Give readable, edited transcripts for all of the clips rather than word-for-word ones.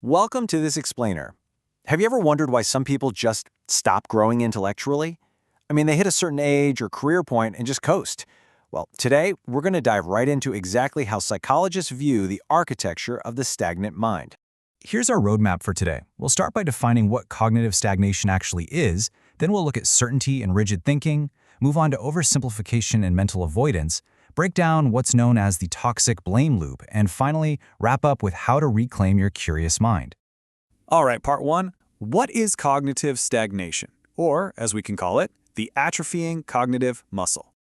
Welcome to this explainer. Have you ever wondered why some people just stop growing intellectually? I mean, they hit a certain age or career point and just coast. Well, today we're going to dive right into exactly how psychologists view the architecture of the stagnant mind. Here's our roadmap for today. We'll start by defining what cognitive stagnation actually is, then we'll look at certainty and rigid thinking, move on to oversimplification and mental avoidance, break down what's known as the toxic blame loop, and finally, wrap up with how to reclaim your curious mind. All right, part one. What is cognitive stagnation? Or, as we can call it, the atrophying cognitive muscle.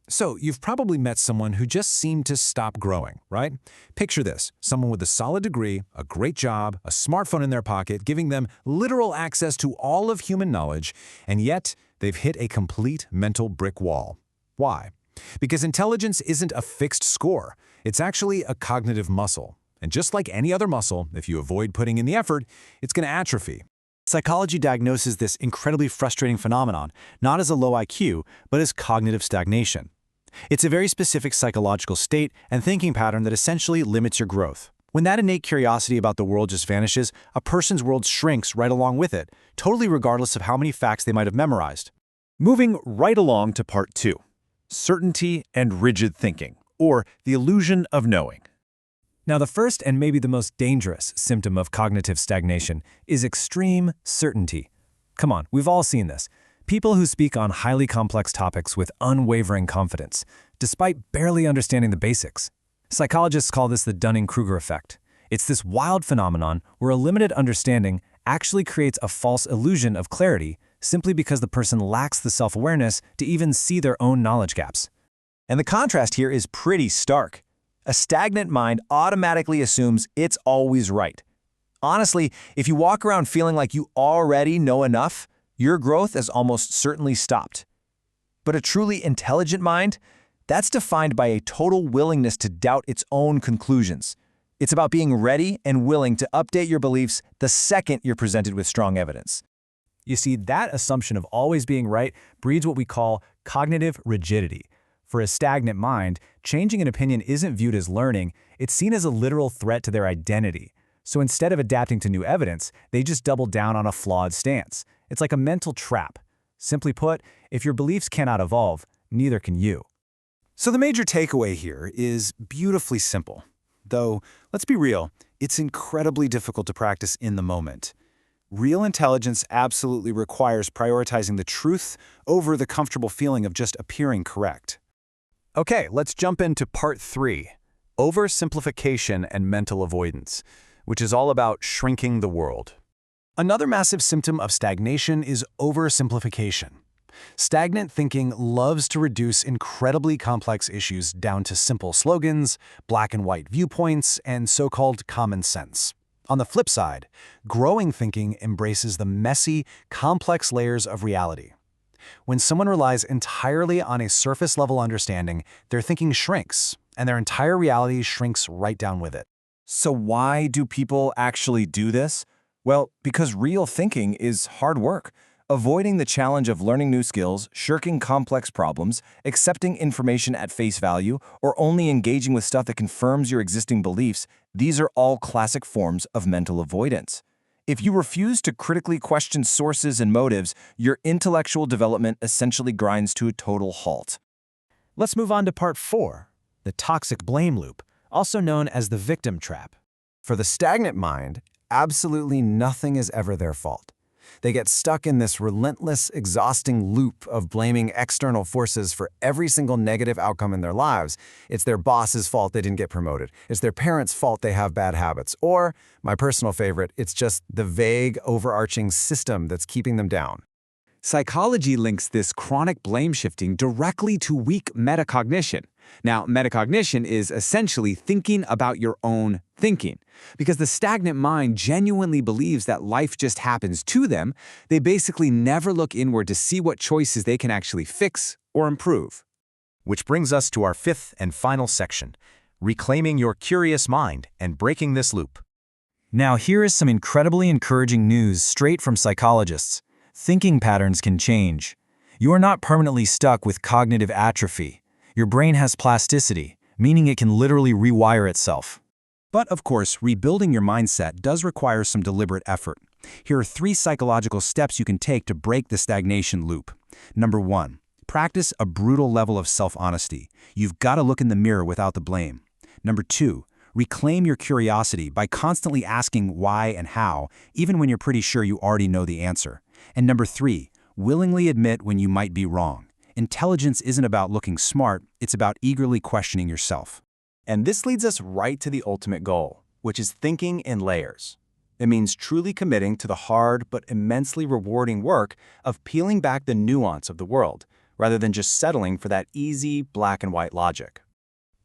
So, you've probably met someone who just seemed to stop growing, right? Picture this, someone with a solid degree, a great job, a smartphone in their pocket, giving them literal access to all of human knowledge, and yet they've hit a complete mental brick wall. Why? Because intelligence isn't a fixed score. It's actually a cognitive muscle. And just like any other muscle, if you avoid putting in the effort, it's going to atrophy. Psychology diagnoses this incredibly frustrating phenomenon not as a low IQ, but as cognitive stagnation. It's a very specific psychological state and thinking pattern that essentially limits your growth. When that innate curiosity about the world just vanishes, a person's world shrinks right along with it, totally regardless of how many facts they might have memorized. Moving right along to part two. Certainty and rigid thinking, or the illusion of knowing. Now, the first and maybe the most dangerous symptom of cognitive stagnation is extreme certainty. Come on, we've all seen this. People who speak on highly complex topics with unwavering confidence, despite barely understanding the basics. Psychologists call this the Dunning-Kruger effect. It's this wild phenomenon where a limited understanding actually creates a false illusion of clarity simply because the person lacks the self-awareness to even see their own knowledge gaps. And the contrast here is pretty stark. A stagnant mind automatically assumes it's always right. Honestly, if you walk around feeling like you already know enough, your growth has almost certainly stopped. But a truly intelligent mind, that's defined by a total willingness to doubt its own conclusions. It's about being ready and willing to update your beliefs the second you're presented with strong evidence. You see, that assumption of always being right breeds what we call cognitive rigidity. For a stagnant mind, changing an opinion isn't viewed as learning, it's seen as a literal threat to their identity. So instead of adapting to new evidence, they just double down on a flawed stance. It's like a mental trap. Simply put, if your beliefs cannot evolve, neither can you. So the major takeaway here is beautifully simple. Though, let's be real, it's incredibly difficult to practice in the moment. Real intelligence absolutely requires prioritizing the truth over the comfortable feeling of just appearing correct. Okay, let's jump into part three, oversimplification and mental avoidance, which is all about shrinking the world. Another massive symptom of stagnation is oversimplification. Stagnant thinking loves to reduce incredibly complex issues down to simple slogans, black and white viewpoints, and so-called common sense. On the flip side, growing thinking embraces the messy, complex layers of reality. When someone relies entirely on a surface-level understanding, their thinking shrinks, and their entire reality shrinks right down with it. So why do people actually do this? Well, because real thinking is hard work. Avoiding the challenge of learning new skills, shirking complex problems, accepting information at face value, or only engaging with stuff that confirms your existing beliefs, these are all classic forms of mental avoidance. If you refuse to critically question sources and motives, your intellectual development essentially grinds to a total halt. Let's move on to part four, the toxic blame loop, also known as the victim trap. For the stagnant mind, absolutely nothing is ever their fault. They get stuck in this relentless, exhausting loop of blaming external forces for every single negative outcome in their lives. It's their boss's fault they didn't get promoted. It's their parents' fault they have bad habits. Or, my personal favorite, it's just the vague, overarching system that's keeping them down. Psychology links this chronic blame shifting directly to weak metacognition. Now, metacognition is essentially thinking about your own thinking. Because the stagnant mind genuinely believes that life just happens to them, they basically never look inward to see what choices they can actually fix or improve. Which brings us to our fifth and final section, reclaiming your curious mind and breaking this loop. Now, here is some incredibly encouraging news straight from psychologists. Thinking patterns can change. You are not permanently stuck with cognitive atrophy. Your brain has plasticity, meaning it can literally rewire itself. But of course, rebuilding your mindset does require some deliberate effort. Here are 3 psychological steps you can take to break the stagnation loop. Number 1, practice a brutal level of self-honesty. You've got to look in the mirror without the blame. Number 2, reclaim your curiosity by constantly asking why and how, even when you're pretty sure you already know the answer. And number 3, willingly admit when you might be wrong. Intelligence isn't about looking smart, it's about eagerly questioning yourself. And this leads us right to the ultimate goal, which is thinking in layers. It means truly committing to the hard but immensely rewarding work of peeling back the nuance of the world, rather than just settling for that easy black and white logic.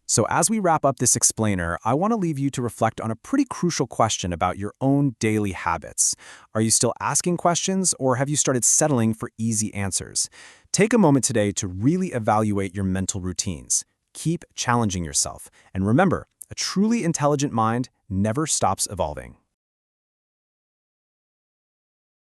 So as we wrap up this explainer, I want to leave you to reflect on a pretty crucial question about your own daily habits. Are you still asking questions, or have you started settling for easy answers? Take a moment today to really evaluate your mental routines. Keep challenging yourself. And remember, a truly intelligent mind never stops evolving.